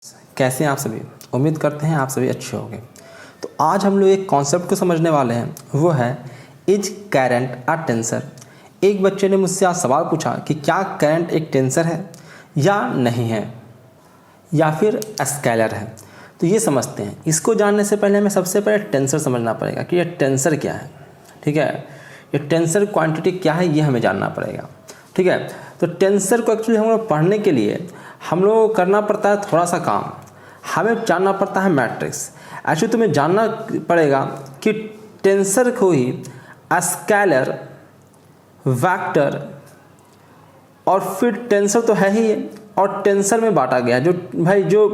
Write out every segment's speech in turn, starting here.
कैसे हैं आप सभी। उम्मीद करते हैं आप सभी अच्छे होंगे। तो आज हम लोग एक कॉन्सेप्ट को समझने वाले हैं, वो है इज करंट अ टेंसर। एक बच्चे ने मुझसे आज सवाल पूछा कि क्या करंट एक टेंसर है या नहीं है, या फिर स्केलर है। तो ये समझते हैं। इसको जानने से पहले हमें सबसे पहले टेंसर समझना पड़ेगा कि ये टेंसर क्या है। ठीक है, ये टेंसर क्वांटिटी क्या है ये हमें जानना पड़ेगा। ठीक है, तो टेंसर को एक्चुअली हम लोग पढ़ने के लिए हम लोग को करना पड़ता है थोड़ा सा काम। हमें जानना पड़ता है मैट्रिक्स। एक्चुअली तुम्हें जानना पड़ेगा कि टेंसर को ही स्केलर, वेक्टर और फिर टेंसर तो है ही, और टेंसर में बांटा गया। जो भाई जो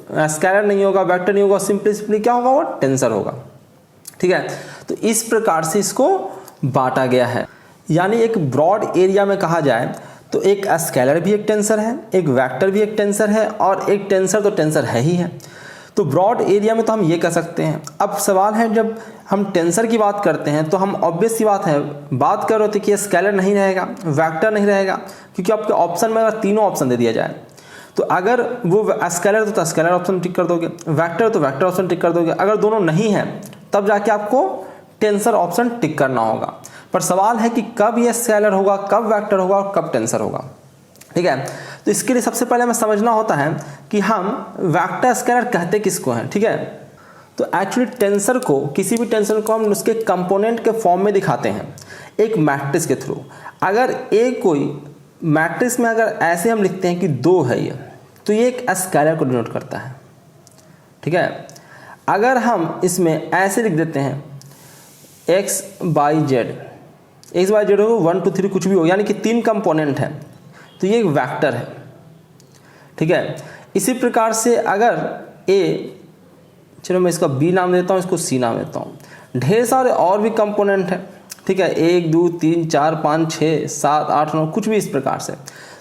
स्केलर नहीं होगा, वेक्टर नहीं होगा, सिंपली क्या होगा, वो टेंसर होगा। ठीक है, तो इस प्रकार से इसको बांटा गया है। यानी एक ब्रॉड एरिया में कहा जाए तो एक स्केलर भी एक टेंसर है, एक वेक्टर भी एक टेंसर है, और एक टेंसर तो टेंसर है ही है। तो ब्रॉड एरिया में तो हम ये कह सकते हैं। अब सवाल है, जब हम टेंसर की बात करते हैं तो हम ऑब्वियस सी बात है, बात कर रहे थे कि स्केलर नहीं रहेगा, वेक्टर नहीं रहेगा, क्योंकि आपके ऑप्शन में अगर तीनों ऑप्शन दे दिया जाए तो अगर वो स्केलर तो स्केलर ऑप्शन टिक कर दोगे, वेक्टर तो वेक्टर ऑप्शन टिक कर दोगे। अगर दोनों नहीं है तब जाके आपको टेंसर ऑप्शन टिक करना होगा। पर सवाल है कि कब ये स्केलर होगा, कब वेक्टर होगा और कब टेंसर होगा। ठीक है, तो इसके लिए सबसे पहले हमें समझना होता है कि हम वेक्टर स्केलर कहते किसको हैं। ठीक है, तो एक्चुअली टेंसर को, किसी भी टेंसर को हम उसके कंपोनेंट के फॉर्म में दिखाते हैं एक मैट्रिक्स के थ्रू। अगर एक कोई मैट्रिक्स में अगर ऐसे हम लिखते हैं कि 2 है ये, तो ये एक स्केलर को डिनोट करता है। ठीक है, अगर हम इसमें ऐसे लिख देते हैं x by z हो 1 2 3 कुछ भी हो, यानी कि 3 कंपोनेंट है, तो ये एक वेक्टर है। ठीक है, इसी प्रकार से अगर a, चलो मैं इसका b नाम देता हूँ, इसको c नाम देता हूँ, ढेर सारे और भी कंपोनेंट है। ठीक है, 1 2 3 4 5 6 7 8 9 कुछ भी इस प्रकार से,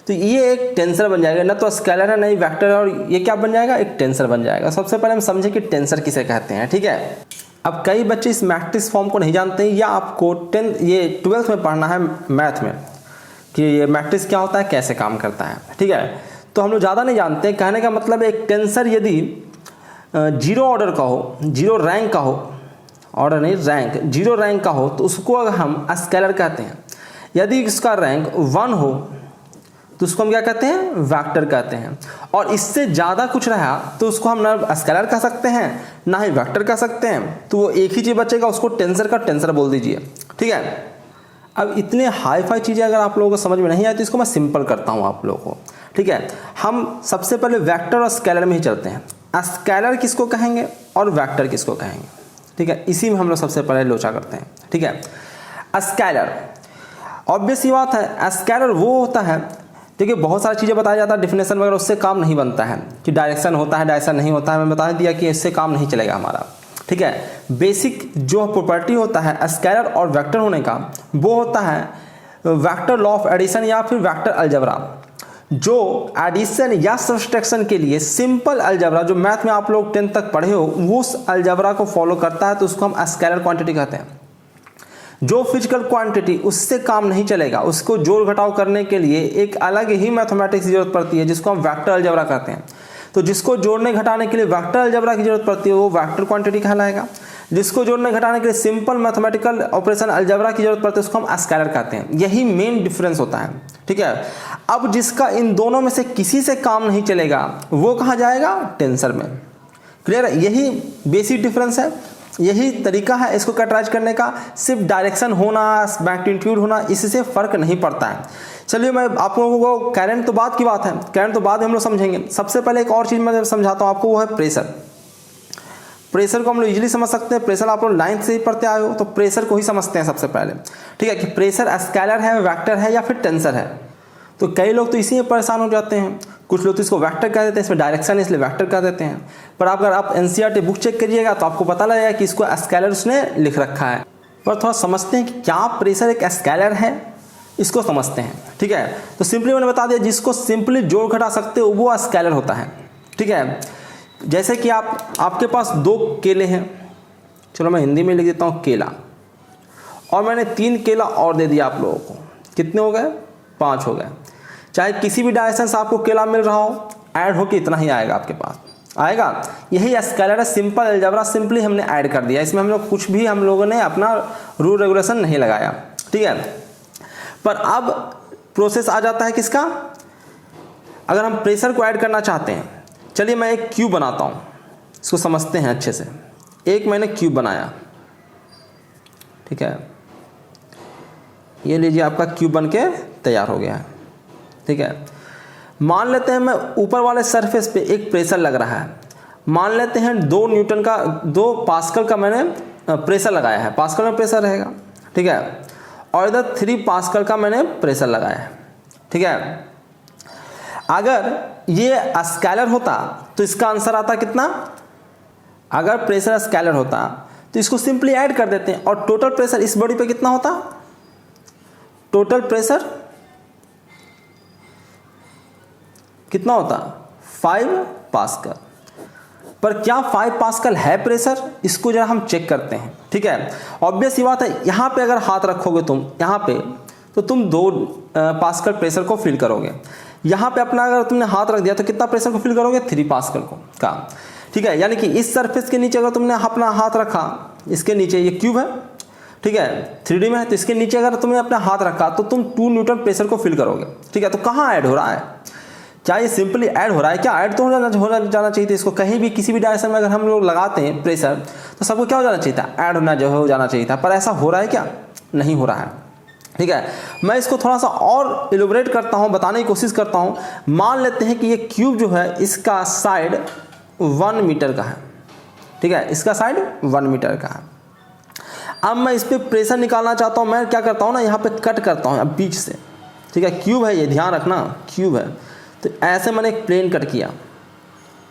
तो ये एक टेंसर बन जाएगा। ना तो स्केलर है ना ही वेक्टर है, और ये क्या बन जाएगा, एक टेंसर बन जाएगा। सबसे पहले हम समझें कि टेंसर किसे कहते हैं। ठीक है, अब कई बच्चे इस मैट्रिक्स फॉर्म को नहीं जानते हैं, या आपको 12th में पढ़ना है मैथ में कि ये मैट्रिक्स क्या होता है, कैसे काम करता है। ठीक है, तो हम लोग ज़्यादा नहीं जानते। कहने का मतलब एक टेंसर यदि 0 ऑर्डर का हो, 0 रैंक का हो, ऑर्डर नहीं रैंक, 0 रैंक का हो, तो उसको अगर हम स्केलर कहते हैं। यदि इसका रैंक 1 हो तो उसको हम क्या कहते हैं, वेक्टर कहते हैं। और इससे ज़्यादा कुछ रहा तो उसको हम ना स्केलर कह सकते हैं ना ही वेक्टर कह सकते हैं। तो वो एक ही चीज़ बचेगा, उसको टेंसर का टेंसर बोल दीजिए। ठीक है, अब इतने हाई फाई चीज़ें अगर आप लोगों को समझ में नहीं आती तो इसको मैं सिंपल करता हूँ आप लोगों को। ठीक है, हम सबसे पहले वेक्टर और स्केलर में ही चलते हैं। स्केलर किसको कहेंगे और वेक्टर किसको कहेंगे। ठीक है, इसी में हम लोग सबसे पहले लोचा करते हैं। ठीक है, स्केलर, ऑब्वियस ही बात है, स्केलर वो होता है, देखिए बहुत सारी चीज़ें बताया जाता है, डिफिनेशन वगैरह, उससे काम नहीं बनता है कि डायरेक्शन होता है, डायरेक्शन नहीं होता है। मैं बता दिया कि इससे काम नहीं चलेगा हमारा। ठीक है, बेसिक जो प्रॉपर्टी होता है स्केलर और वेक्टर होने का, वो होता है वेक्टर लॉ ऑफ एडिशन या फिर वेक्टर अलजेब्रा, जो एडिशन या सब्सट्रैक्शन के लिए सिंपल अलजेब्रा, जो मैथ में आप लोग 10th तक पढ़े हो, वो उस अलजेब्रा को फॉलो करता है। तो उसको हम स्केलर क्वांटिटी कहते हैं। जो फिजिकल क्वांटिटी उससे काम नहीं चलेगा, उसको जोड़ घटाव करने के लिए एक अलग ही मैथमेटिक्स की जरूरत पड़ती है, जिसको हम वेक्टर अलजेब्रा कहते हैं। तो जिसको जोड़ने घटाने के लिए वेक्टर अलजेब्रा की जरूरत पड़ती है, वो वेक्टर क्वांटिटी कहलाएगा। जिसको जोड़ने घटाने के लिए सिंपल मैथमेटिकल ऑपरेशन अलजेब्रा की जरूरत पड़ती है, उसको हम स्केलर कहते हैं। यही मेन डिफरेंस होता है। ठीक है, अब जिसका इन दोनों में से किसी से काम नहीं चलेगा वो कहाँ जाएगा, टेंसर में। क्लियर है, यही बेसिक डिफरेंस है, यही तरीका है इसको कैटेगराइज करने का। सिर्फ डायरेक्शन होना, मैग्नीट्यूड होना, इससे फर्क नहीं पड़ता है। चलिए मैं आप लोगों को, करंट तो बाद की बात है, करंट तो बाद में हम लोग समझेंगे। सबसे पहले एक और चीज़ मैं समझाता हूँ आपको, वो है प्रेशर। प्रेशर को हम लोग इजीली समझ सकते हैं। प्रेशर आप लोग 9th से ही पढ़ते आए हो, तो प्रेशर को ही समझते हैं सबसे पहले। ठीक है, कि प्रेशर स्केलर है, वेक्टर है या फिर टेंसर है। तो कई लोग तो इसी में परेशान हो जाते हैं। कुछ लोग तो इसको वेक्टर कह देते हैं, इसमें डायरेक्शन है इसलिए वेक्टर कह देते हैं। पर अगर आप एनसीईआरटी बुक चेक करिएगा तो आपको पता लगेगा कि इसको स्केलर उसने लिख रखा है। पर थोड़ा समझते हैं कि क्या प्रेशर एक स्केलर है, इसको समझते हैं। ठीक है, तो सिंपली मैंने बता दिया, जिसको सिंपली जोड़ घटा सकते हो वो स्केलर होता है। ठीक है, जैसे कि आपके पास 2 केले हैं, चलो मैं हिंदी में लिख देता हूँ केला, और मैंने 3 केला और दे दिया आप लोगों को। कितने हो गए, 5 हो गए। चाहे किसी भी डायरेक्शन से आपको केला मिल रहा हो, ऐड होके इतना ही आएगा आपके पास। आएगा। यही स्केलर है, सिंपल अलजेब्रा, सिंपली हमने ऐड कर दिया, इसमें हम लोग कुछ भी हम लोगों ने अपना रूल रेगुलेशन नहीं लगाया, ठीक है। पर अब प्रोसेस आ जाता है किसका, अगर हम प्रेशर को ऐड करना चाहते हैं। चलिए मैं एक क्यूब बनाता हूँ, इसको समझते हैं अच्छे से। एक मैंने क्यूब बनाया, ठीक है, ये लीजिए आपका क्यूब बन के तैयार हो गया है, ठीक है। मान लेते हैं मैं ऊपर वाले सरफेस पे एक प्रेशर लग रहा है, मान लेते हैं 2 न्यूटन का 2 पास्कल का मैंने प्रेशर लगाया है, पास्कल में प्रेशर रहेगा, ठीक है, और इधर 3 पास्कल का मैंने प्रेशर लगाया है, ठीक है। अगर ये स्केलर होता तो इसका आंसर आता कितना, अगर प्रेशर स्केलर होता तो इसको सिंपली ऐड कर देते हैं, और टोटल प्रेशर इस बॉडी पे कितना होता, टोटल प्रेशर कितना होता 5 पास्कल। पर क्या 5 पास्कल है प्रेशर, इसको जरा हम चेक करते हैं, ठीक है। ऑब्वियस सी बात है, यहाँ पे अगर हाथ रखोगे तुम यहाँ पे, तो तुम 2 पास्कल प्रेशर को फील करोगे। यहाँ पे अपना अगर तुमने हाथ रख दिया तो कितना प्रेशर को फील करोगे, 3 पास्कल को का, ठीक है। यानी कि इस सरफेस के नीचे अगर तुमने अपना हाथ रखा, इसके नीचे ये क्यूब है, ठीक है, 3D में है, तो इसके नीचे अगर तुमने अपना हाथ रखा तो तुम 2 न्यूटन प्रेशर को फील करोगे, ठीक है। तो कहाँ ऐड हो रहा है, क्या ये सिंपली ऐड हो रहा है, क्या ऐड तो हो जाना चाहिए था इसको, कहीं भी किसी भी डायरेक्शन में अगर हम लोग लगाते हैं प्रेशर तो सबको क्या हो जाना चाहिए था, ऐड हो जाना चाहिए था। पर ऐसा हो रहा है क्या, नहीं हो रहा है, ठीक है। मैं इसको थोड़ा सा और इलैबोरेट करता हूँ, बताने की कोशिश करता हूँ। मान लेते हैं कि ये क्यूब जो है इसका साइड 1 मीटर का है, ठीक है, इसका साइड 1 मीटर का है। अब मैं इस पर प्रेशर निकालना चाहता हूँ, मैं क्या करता हूँ ना, यहाँ पे कट करता हूँ अब बीच से, ठीक है। क्यूब है ये, ध्यान रखना क्यूब है, तो ऐसे मैंने एक प्लेन कट किया,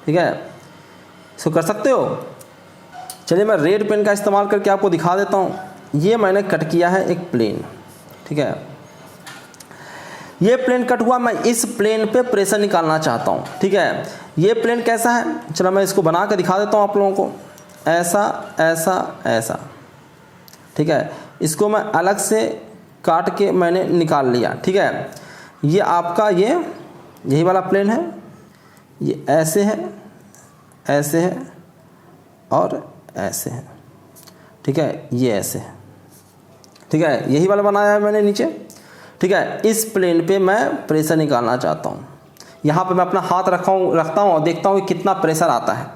ठीक है, इसको कर सकते हो। चलिए मैं रेड पेन का इस्तेमाल करके आपको दिखा देता हूँ। ये मैंने कट किया है एक प्लेन, ठीक है, ये प्लेन कट हुआ, मैं इस प्लेन पे प्रेशर निकालना चाहता हूँ, ठीक है। ये प्लेन कैसा है, चलो मैं इसको बना कर दिखा देता हूँ आप लोगों को, ऐसा ऐसा ऐसा, ठीक है। इसको मैं अलग से काट के मैंने निकाल लिया, ठीक है। ये आपका ये यही वाला प्लेन है, ये ऐसे है, ऐसे है और ऐसे है, ठीक है, ये ऐसे है, ठीक है, यही वाला बनाया है मैंने नीचे, ठीक है। इस प्लेन पे मैं प्रेशर निकालना चाहता हूँ, यहाँ पे मैं अपना हाथ रखता हूँ और देखता हूँ कि कितना प्रेशर आता है,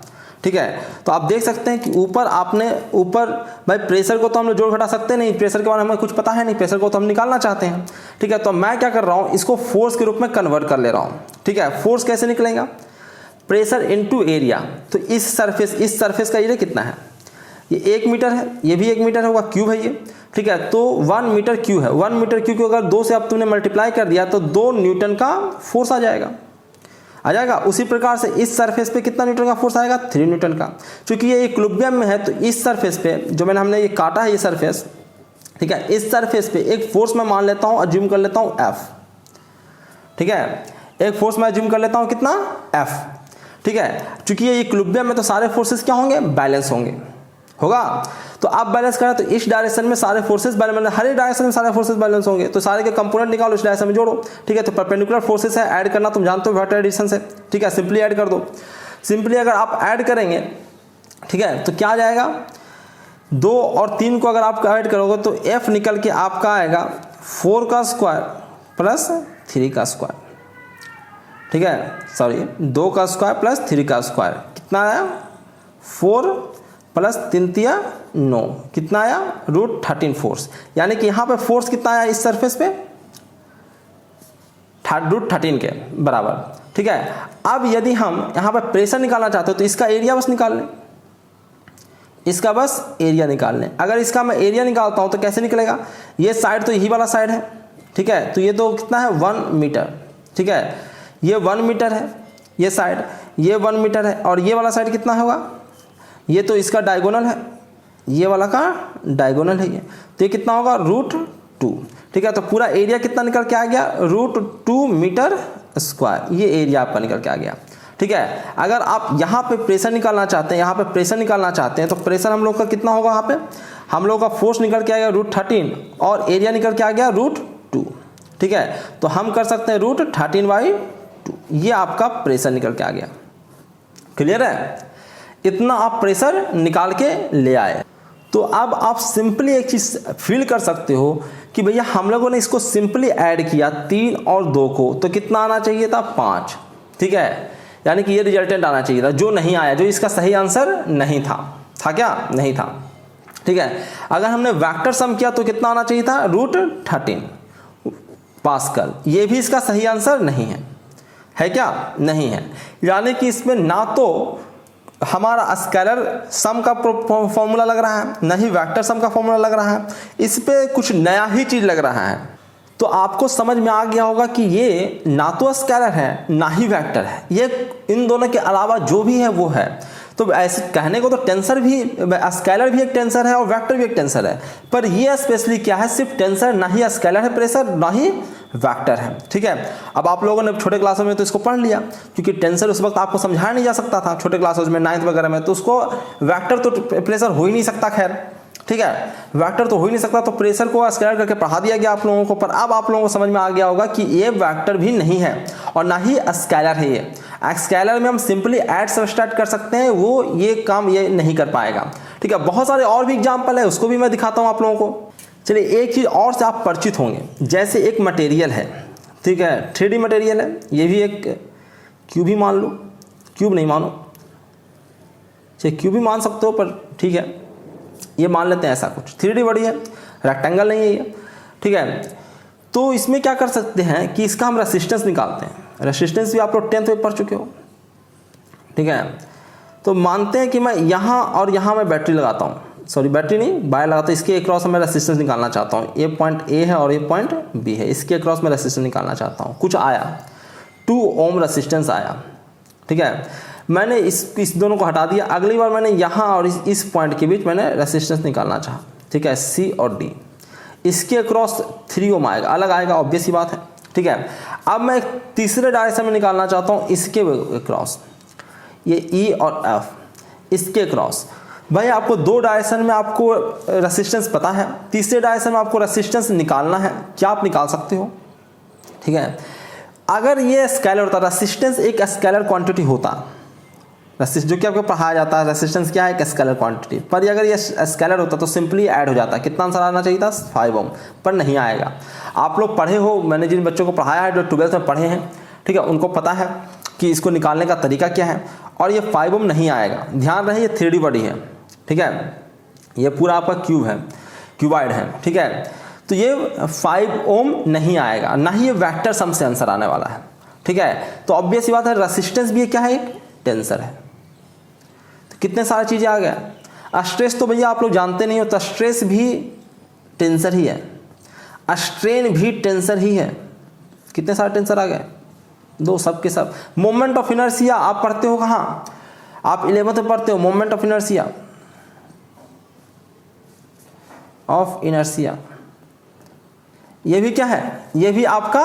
ठीक है। तो आप देख सकते हैं कि ऊपर ऊपर भाई प्रेशर को तो हम लोग जोड़ घटा सकते नहीं, प्रेशर के बारे में हमें कुछ पता है नहीं, प्रेशर को तो हम निकालना चाहते हैं, ठीक है। तो मैं क्या कर रहा हूँ, इसको फोर्स के रूप में कन्वर्ट कर ले रहा हूँ, ठीक है। फोर्स कैसे निकलेगा, प्रेशर इनटू एरिया। तो इस सरफेस का एरिया कितना है, ये 1 मीटर है, ये भी 1 मीटर होगा, क्यूब है ये, ठीक है। तो 1 मीटर क्यूब है, 1 मीटर क्यूब को अगर 2 से अब तुमने मल्टीप्लाई कर दिया तो 2 न्यूटन का फोर्स आ जाएगा। उसी प्रकार से इस सरफेस पे कितना न्यूटन का फोर्स आएगा, 3 न्यूटन का। क्योंकि ये इक्विलिब्रियम में है तो इस सरफेस पे जो हमने ये काटा है ये सरफेस, ठीक है, इस सरफेस पे एक फोर्स मैं मान लेता हूँ, अज्यूम कर लेता हूँ F, ठीक है। एक फोर्स मैं अज्यूम कर लेता हूँ कितना, F, ठीक है। चूंकि ये इक्विलिब्रियम में तो सारे फोर्सेस क्या होंगे, बैलेंस होगा। तो आप बैलेंस करें तो इस डायरेक्शन में सारे फोर्सेस बैलेंस, मतलब हर एक डायरेक्शन में सारे फोर्सेस बैलेंस होंगे, तो सारे के कंपोनेंट निकालो, इस डायरेक्शन में जोड़ो, ठीक है। तो परपेंडिकुलर फोर्सेस है, ऐड करना तुम जानते हो वेक्टर एडिशन से, ठीक है, सिंपली ऐड कर दो। सिंपली अगर आप ऐड करेंगे, ठीक है, तो क्या आ जाएगा, 2 और 3 को अगर आप ऐड करोगे तो F निकल के आपका आएगा 4 का स्क्वायर प्लस 3 का स्क्वायर, ठीक है, सॉरी 2 का स्क्वायर प्लस 3 का स्क्वायर, कितना आया 4 प्लस 3 तिया 9, कितना आया √13 फोर्स। यानी कि यहाँ पे फोर्स कितना आया इस सरफेस पे, √13 के बराबर, ठीक है। अब यदि हम यहाँ पे प्रेशर निकालना चाहते हो तो इसका एरिया बस निकाल लें, इसका बस एरिया निकाल लें। अगर इसका मैं एरिया निकालता हूँ तो कैसे निकलेगा, ये साइड तो यही वाला साइड है, ठीक है, तो ये तो कितना है 1 मीटर, ठीक है, ये 1 मीटर है, ये साइड ये 1 मीटर है, और ये वाला साइड कितना होगा, ये तो इसका डायगोनल है, ये वाला का डायगोनल है ये, तो ये कितना होगा √2, ठीक है। तो पूरा एरिया कितना निकल के आ गया, √2 मीटर स्क्वायर, ये एरिया आपका निकल के आ गया, ठीक है। अगर आप यहाँ पे प्रेशर निकालना चाहते हैं, यहाँ पे प्रेशर निकालना चाहते हैं तो प्रेशर हम लोग का कितना होगा, यहाँ पे हम लोग का फोर्स निकल के आ गया √13 और एरिया निकल के आ गया √2, ठीक है। तो हम कर सकते हैं √13/2, ये आपका प्रेशर निकल के आ गया, क्लियर है? इतना आप प्रेशर निकाल के ले आए। तो अब आप सिंपली एक चीज़ फील कर सकते हो कि भैया हम लोगों ने इसको सिंपली ऐड किया 3 और 2 को, तो कितना आना चाहिए था? 5। ठीक है, यानी कि ये रिजल्टेंट आना चाहिए था, जो नहीं आया, जो इसका सही आंसर नहीं था। था क्या? नहीं था। ठीक है, अगर हमने वेक्टर सम किया तो कितना आना चाहिए था? √13 पास्कल। ये भी इसका सही आंसर नहीं है क्या? नहीं है। यानी कि इसमें ना तो हमारा स्केलर सम का फॉर्मूला लग रहा है, ना ही वेक्टर सम का फॉर्मूला लग रहा है, इस पे कुछ नया ही चीज लग रहा है। तो आपको समझ में आ गया होगा कि ये ना तो स्केलर है ना ही वेक्टर है, ये इन दोनों के अलावा जो भी है वो है। तो ऐसे कहने को तो टेंसर भी, स्केलर भी एक टेंसर है और वेक्टर भी एक टेंसर है, पर ये स्पेशली क्या है? सिर्फ टेंसर, ना ही स्केलर है प्रेशर, ना ही वेक्टर है। ठीक है, अब आप लोगों ने छोटे क्लासों में तो इसको पढ़ लिया, क्योंकि टेंसर उस वक्त आपको समझाया नहीं जा सकता था छोटे क्लासों में, 9th वगैरह में, तो उसको वेक्टर तो प्रेशर हो ही नहीं सकता। खैर ठीक है, वेक्टर तो हो ही नहीं सकता, तो प्रेशर को स्केलर करके पढ़ा दिया गया आप लोगों को। पर अब आप लोगों को समझ में आ गया होगा कि ये वेक्टर भी नहीं है और ना ही स्केलर है। ये स्केलर में हम सिंपली ऐड सब्सट्रैक्ट कर सकते हैं, वो ये काम ये नहीं कर पाएगा। ठीक है, बहुत सारे और भी एग्जाम्पल है, उसको भी मैं दिखाता हूँ आप लोगों को। चलिए, एक चीज़ और से आप परिचित होंगे, जैसे एक मटेरियल है, ठीक है, 3D मटेरियल है, ये भी एक क्यूब ही मान लो, क्यूब नहीं मानो, चलिए क्यूब ही मान सकते हो, पर ठीक है ये मान लेते हैं ऐसा कुछ। 3D बड़ी है, रेक्टेंगल नहीं है ये। ठीक है, तो इसमें क्या कर सकते हैं कि इसका हम रेसिस्टेंस निकालते हैं। रेसिस्टेंस भी आप लोग 10th में पढ़ चुके हो। ठीक है, तो मानते हैं कि मैं यहाँ और यहाँ मैं बैटरी लगाता हूँ, सॉरी बैटरी नहीं, वायर लगाता हूँ, इसके अक्रॉस मैं रेसिस्टेंस निकालना चाहता हूँ। ये पॉइंट ए है और ये पॉइंट बी है, इसके अक्रॉस मैं रेसिस्टेंस निकालना चाहता हूँ। कुछ आया, 2 ओम रेसिस्टेंस आया। ठीक है, मैंने इस दोनों को हटा दिया। अगली बार मैंने यहाँ और इस पॉइंट के बीच मैंने रेसिस्टेंस निकालना चाहा। ठीक है, सी और डी, इसके अक्रॉस 3 ओम आएगा, अलग आएगा, ऑब्वियस ही बात है। ठीक है, अब मैं एक तीसरे डायरेक्शन में निकालना चाहता हूँ, इसके अक्रॉस, ये ई और एफ, इसके अक्रॉस। भाई आपको 2 डायरेक्शन में आपको रेसिस्टेंस पता है, तीसरे डायरेक्शन में आपको रेसिस्टेंस निकालना है, क्या आप निकाल सकते हो? ठीक है, अगर ये स्केलर होता, रेसिस्टेंस एक स्केलर क्वांटिटी होता, जो कि आपको पढ़ाया जाता है, रेसिस्टेंस क्या है? एक स्केलर क्वांटिटी। पर अगर ये स्केलर होता तो सिंपली ऐड हो जाता। कितना आंसर आना चाहिए था? 5 ओम, पर नहीं आएगा। आप लोग पढ़े हो, मैंने जिन बच्चों को पढ़ाया है जो 12th में पढ़े हैं, ठीक है, उनको पता है कि इसको निकालने का तरीका क्या है, और ये 5 ओम नहीं आएगा। ध्यान रहे, ये 3D बॉडी है। ठीक है, ये पूरा आपका क्यूब है, क्यूबाइड है। ठीक है, तो ये 5 ओम नहीं आएगा, ना ही ये वेक्टर सम से आंसर आने वाला है। ठीक है, तो ऑब्वियस ही बात है, रेसिस्टेंस भी क्या है? एक टेंसर है। तो कितने सारी चीज़ें आ गया। स्ट्रेस तो भैया आप लोग जानते नहीं हो, तो स्ट्रेस भी टेंसर ही है, स्ट्रेन भी टेंसर ही है। कितने सारे टेंसर आ गए? 2, सब के सब। मोमेंट ऑफ इनर्शिया आप पढ़ते हो कहाँ? आप 11th में पढ़ते हो, मोमेंट ऑफ इनर्शिया, ये भी क्या है? ये भी आपका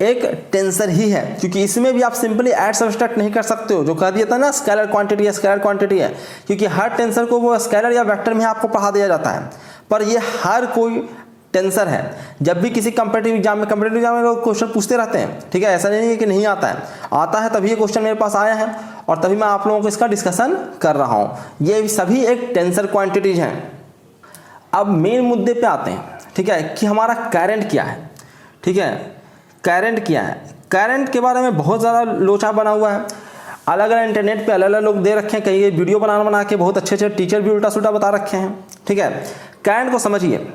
एक टेंसर ही है, क्योंकि इसमें भी आप सिंपली ऐड सब्सट्रैक्ट नहीं कर सकते हो। जो कह दिया था ना, स्केलर क्वांटिटी है, स्केलर क्वांटिटी है, क्योंकि हर टेंसर को वो स्केलर या वेक्टर में आपको पढ़ा दिया जाता है, पर ये हर कोई टेंसर है। जब भी किसी कंपटीटिव एग्जाम में लोग क्वेश्चन पूछते रहते हैं। ठीक है, ऐसा नहीं है कि नहीं आता है, आता है, तभी ये क्वेश्चन मेरे पास आया है और तभी मैं आप लोगों को इसका डिस्कशन कर रहा हूँ। ये सभी एक टेंसर क्वांटिटीज हैं। अब मेन मुद्दे पे आते हैं। ठीक है, कि हमारा करंट क्या है। ठीक है, करंट क्या है? करंट के बारे में बहुत ज़्यादा लोचा बना हुआ है, अलग अलग इंटरनेट पे अलग अलग लोग दे रखे हैं, कई ये वीडियो बना के बहुत अच्छे अच्छे टीचर भी उल्टा सुल्टा बता रखे हैं। ठीक है, करंट को समझिए,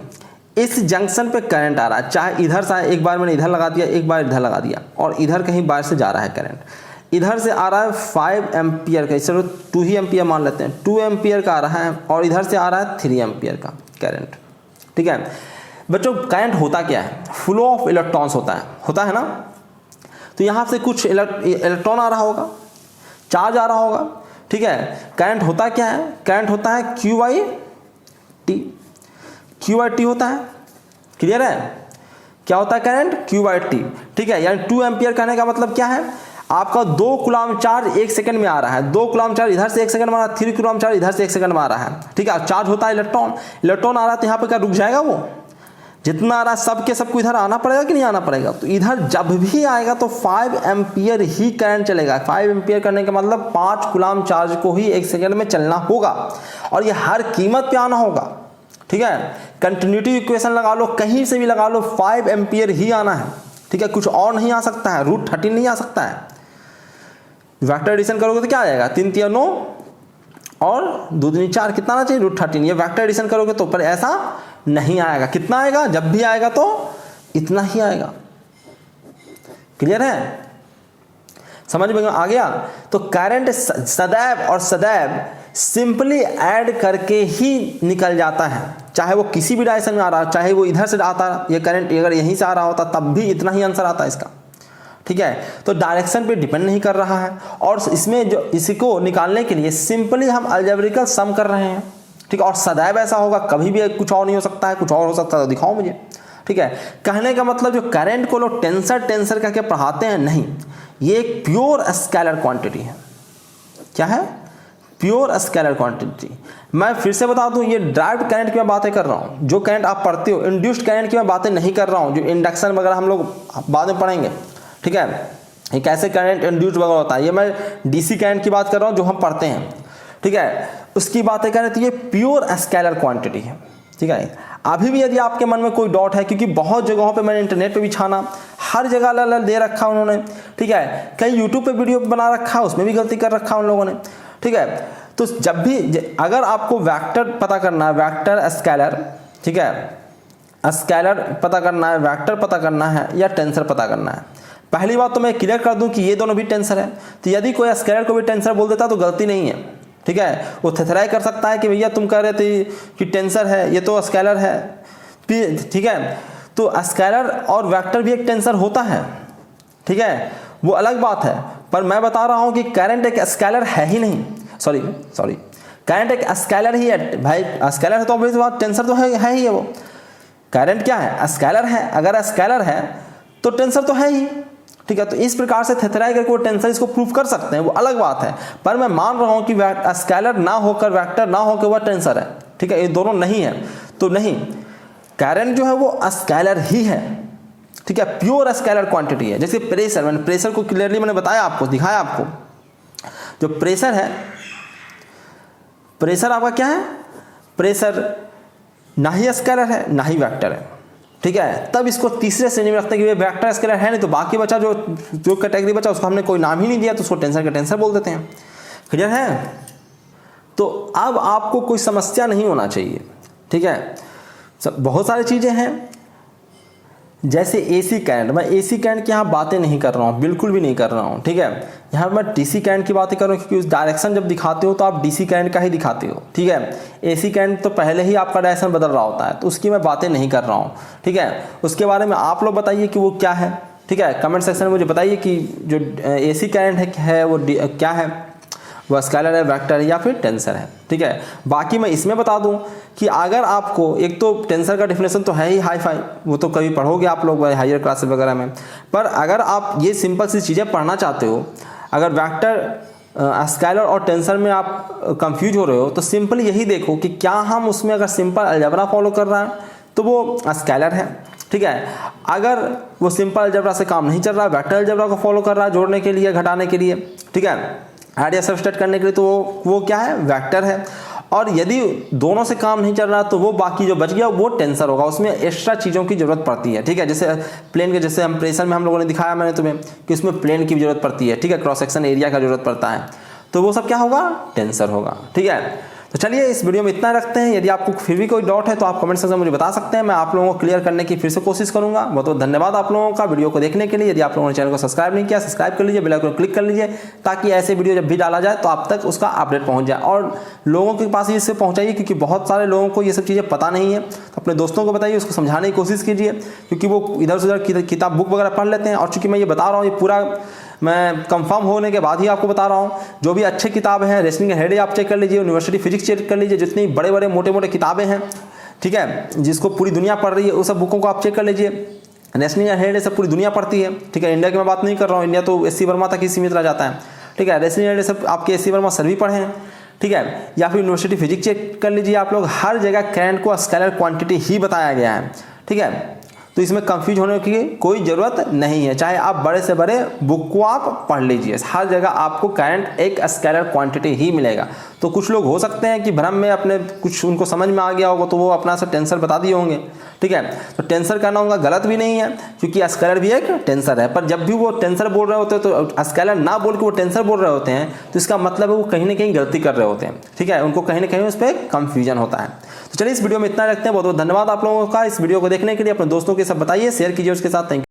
इस जंक्शन पे करंट आ रहा है, चाहे इधर से आए, एक बार मैंने इधर लगा दिया, एक बार इधर लगा दिया, और इधर कहीं बाहर से जा रहा है करंट। इधर से आ रहा है 5 एम्पियर का, चलो 2 ही एम्पियर मान लेते हैं, 2 एम्पियर का आ रहा है, और इधर से आ रहा है 3 एम्पियर का करंट। ठीक है बच्चों, करंट होता क्या है? फ्लो ऑफ इलेक्ट्रॉन्स होता है ना। तो यहाँ से कुछ इलेक्ट्रॉन आ रहा होगा, चार्ज आ रहा होगा। ठीक है, करंट होता क्या है? करंट होता है Q/T, Q/T होता है। क्लियर है? क्या होता है करंट? Q/T। ठीक है, यानी 2 एम्पियर कहने का मतलब क्या है? आपका 2 कूलम चार्ज 1 सेकंड में आ रहा है, 2 कूलम चार्ज इधर से 1 सेकंड में आ रहा है, 3 कूलम चार्ज इधर से 1 सेकंड में आ रहा है। ठीक है, चार्ज होता है इलेक्ट्रॉन आ रहा है, तो यहाँ पे क्या रुक जाएगा? वो जितना आ रहा है सब के सबको इधर आना पड़ेगा कि नहीं आना पड़ेगा। तो इधर जब भी आएगा तो 5 एम्पियर ही करंट चलेगा। 5 एम्पियर करने का मतलब 5 कूलम चार्ज को ही 1 सेकंड में चलना होगा और ये हर कीमत पे आना होगा। ठीक है, कंटिन्यूटी इक्वेशन लगा लो, कहीं से भी लगा लो, 5 एम्पियर ही आना है। ठीक है, कुछ और नहीं आ सकता है, √13 नहीं आ सकता है। वेक्टर एडिशन करोगे तो क्या आ जाएगा, 3 3 9 और 2 दूनी 4, कितना आना चाहिए, √13। ये वेक्टर एडिशन करोगे तो पर ऐसा नहीं आएगा। कितना आएगा, जब भी आएगा तो इतना ही आएगा। क्लियर है, समझ में आ गया। तो करंट सदैव और सदैव सिंपली ऐड करके ही निकल जाता है, चाहे वो किसी भी डायरेक्शन में आ रहा, चाहे वो इधर से आता, ये करंट अगर यहीं से आ रहा होता तब भी इतना ही आंसर आता है इसका। ठीक है, तो डायरेक्शन पे डिपेंड नहीं कर रहा है और इसमें जो इसको निकालने के लिए सिंपली हम अलजेब्रिकल सम कर रहे हैं। ठीक है, और सदैव ऐसा होगा, कभी भी कुछ और नहीं हो सकता है, कुछ और हो सकता है तो दिखाओ मुझे। ठीक है, कहने का मतलब जो करंट को लोग टेंसर करके पढ़ाते हैं, नहीं, ये एक प्योर स्केलर क्वांटिटी है। क्या है, प्योर स्केलर क्वांटिटी। मैं फिर से बता दूं, ये ड्राइव्ड करंट की मैं बातें कर रहा हूं, जो करंट आप पढ़ते हो। इंड्यूस्ड करंट की मैं बातें नहीं कर रहा हूं, जो इंडक्शन वगैरह हम लोग बाद में पढ़ेंगे। ठीक है, ये कैसे करंट इंड्यूस्ड वगैरह होता है, ये मैं डीसी करंट की बात कर रहा हूं जो हम पढ़ते हैं। ठीक है, उसकी बातें करें तो ये प्योर स्केलर क्वांटिटी है। ठीक है, अभी भी यदि आपके मन में कोई डाउट है, क्योंकि बहुत जगहों पे मैंने इंटरनेट पे भी छाना, हर जगह अलग दे रखा उन्होंने। ठीक है, कहीं यूट्यूब पे वीडियो बना रखा, उसमें भी गलती कर रखा उन लोगों ने। ठीक है, तो जब भी अगर आपको वेक्टर पता करना है, वेक्टर स्केलर, ठीक है, स्केलर पता करना है, वेक्टर पता करना है या टेंसर पता करना है, पहली बात तो मैं क्लियर कर दूं कि ये दोनों भी टेंसर है। तो यदि कोई स्केलर को भी टेंसर बोल देता तो गलती नहीं है। ठीक है, वो थेथराई कर सकता है कि भैया तुम कह रहे थे कि टेंसर है, ये तो स्केलर है। ठीक है, तो स्केलर और वेक्टर भी एक टेंसर होता है। ठीक है, वो अलग बात है, पर मैं बता रहा हूं कि करंट एक स्केलर है ही नहीं। सॉरी, करंट एक स्केलर ही है भाई। स्केलर है तो ऑब्वियस बात, टेंसर तो है ही है। वो करंट क्या है, स्केलर है। अगर स्केलर है तो टेंसर तो है ही। ठीक है, तो इस प्रकार से थेथराई करके वो टेंसर इसको प्रूव कर सकते हैं, वो अलग बात है। पर मैं मान रहा हूं कि स्केलर ना होकर, वेक्टर ना होकर वह टेंसर है। ठीक है, ये दोनों नहीं है तो नहीं, करंट जो है वो स्केलर ही है। ठीक है, प्योर स्केलर क्वांटिटी है। जैसे प्रेशर, मैंने प्रेशर को क्लियरली मैंने बताया आपको, दिखाया आपको। जो प्रेशर है, प्रेशर आपका क्या है, प्रेशर ना ही स्केलर है ना ही वेक्टर है। ठीक है, तब इसको तीसरे श्रेणी में रखते हैं कि ये वेक्टर स्केलर है नहीं, तो बाकी बचा जो कैटेगरी बचा उसको हमने कोई नाम ही नहीं दिया, तो उसको टेंसर का टेंसर बोल देते हैं। क्लियर है, तो अब आपको कोई समस्या नहीं होना चाहिए। ठीक है, बहुत सारी चीजें हैं, जैसे एसी करंट। मैं एसी करंट की यहाँ बातें नहीं कर रहा हूँ, बिल्कुल भी नहीं कर रहा हूँ। ठीक है, यहाँ मैं डीसी करंट की बातें कर रहा हूँ, क्योंकि उस डायरेक्शन जब दिखाते हो तो आप डीसी करंट का ही दिखाते हो। ठीक है, एसी करंट तो पहले ही आपका डायरेक्शन बदल रहा होता है, तो उसकी मैं बातें नहीं कर रहा हूँ। ठीक है, उसके बारे में आप लोग बताइए कि वो क्या है। ठीक है, कमेंट सेक्शन में मुझे बताइए कि जो एसी करंट है वो क्या है, वह स्केलर है, वेक्टर है या फिर टेंसर है। ठीक है, बाकी मैं इसमें बता दूं कि अगर आपको, एक तो टेंसर का डेफिनेशन तो है ही हाई फाई, वो तो कभी पढ़ोगे आप लोग हायर क्लासेस वगैरह में। पर अगर आप ये सिंपल सी चीज़ें पढ़ना चाहते हो, अगर वेक्टर, स्केलर और टेंसर में आप कंफ्यूज हो रहे हो, तो सिंपल यही देखो कि क्या हम उसमें अगर सिंपल अलजेब्रा फॉलो कर रहे हैं तो वो स्केलर है। ठीक है, अगर वो सिंपल अलजेब्रा से काम नहीं चल रहा, वेक्टर अलजेब्रा को फॉलो कर रहा है, जोड़ने के लिए, घटाने के लिए, ठीक है, ऐड या सब्सट्रैक्ट करने के लिए, तो वो क्या है, वेक्टर है। और यदि दोनों से काम नहीं चल रहा तो वो बाकी जो बच गया वो टेंसर होगा, उसमें एक्स्ट्रा चीज़ों की जरूरत पड़ती है। ठीक है, जैसे प्लेन के, जैसे हम प्रेशर में हम लोगों ने दिखाया मैंने तुम्हें कि उसमें प्लेन की भी जरूरत पड़ती है। ठीक है, क्रॉस सेक्शन एरिया का जरूरत पड़ता है, तो वो सब क्या होगा, टेंसर होगा। ठीक है, तो चलिए इस वीडियो में इतना रखते हैं। यदि आपको फिर भी कोई डाउट है तो आप कमेंट सेक्शन में मुझे बता सकते हैं, मैं आप लोगों को क्लियर करने की फिर से कोशिश करूंगा। बहुत बहुत धन्यवाद आप लोगों का वीडियो को देखने के लिए। यदि आप लोगों ने चैनल को सब्सक्राइब नहीं किया, सब्सक्राइब कर लीजिए, बेल आइकन को क्लिक कर लीजिए, ताकि ऐसे वीडियो जब भी डाला जाए तो आप तक उसका अपडेट पहुंच जाए। और लोगों के पास इसे पहुंचाइए, क्योंकि बहुत सारे लोगों को ये सब चीज़ें पता नहीं है। तो अपने दोस्तों को बताइए, उसको समझाने की कोशिश कीजिए, क्योंकि वो इधर से उधर किताब बुक वगैरह पढ़ लेते हैं। और चूंकि मैं ये बता रहा हूँ, ये पूरा मैं कंफर्म होने के बाद ही आपको बता रहा हूँ, जो भी अच्छे किताबें हैं, रेसलिंग हेड आप चेक कर लीजिए, यूनिवर्सिटी फिजिक्स चेक कर लीजिए, जितनी बड़े बड़े मोटे मोटे किताबें हैं, ठीक है, जिसको पूरी दुनिया पढ़ रही है, उस सब बुकों को आप चेक कर लीजिए। रेसलिंग हेड सब पूरी दुनिया पढ़ती है। ठीक है, इंडिया की मैं बात नहीं कर रहा हूँ, इंडिया तो एस सी वर्मा तक ही सीमित रह जाता है। ठीक है, रेसलिंग हेड सब आपके एस सी वर्मा सर भी पढ़े हैं। ठीक है, या फिर यूनिवर्सिटी फिजिक्स चेक कर लीजिए आप लोग, हर जगह करंट को स्केलर क्वांटिटी ही बताया गया है। ठीक है। तो इसमें कंफ्यूज होने की कोई ज़रूरत नहीं है, चाहे आप बड़े से बड़े बुक को आप पढ़ लीजिए, हर जगह आपको करंट एक स्केलर क्वांटिटी ही मिलेगा। तो कुछ लोग हो सकते हैं कि भ्रम में अपने कुछ उनको समझ में आ गया होगा तो वो अपना से टेंसर बता दिए होंगे, ठीक है। तो टेंसर करना उनका गलत भी नहीं है, क्योंकि स्केलर भी एक टेंसर है। पर जब भी वो टेंसर बोल रहे होते हैं तो स्केलर ना बोल के वो टेंसर बोल रहे होते हैं, तो इसका मतलब है वो कहीं ना कहीं गलती कर रहे होते हैं, ठीक है। उनको कहीं ना कहीं उस पर कंफ्यूजन होता है। तो चलिए इस वीडियो में इतना रखते हैं। बहुत बहुत धन्यवाद आप लोगों का इस वीडियो को देखने के लिए। अपने दोस्तों के सब बताइए, शेयर कीजिए उसके साथ। Thank you.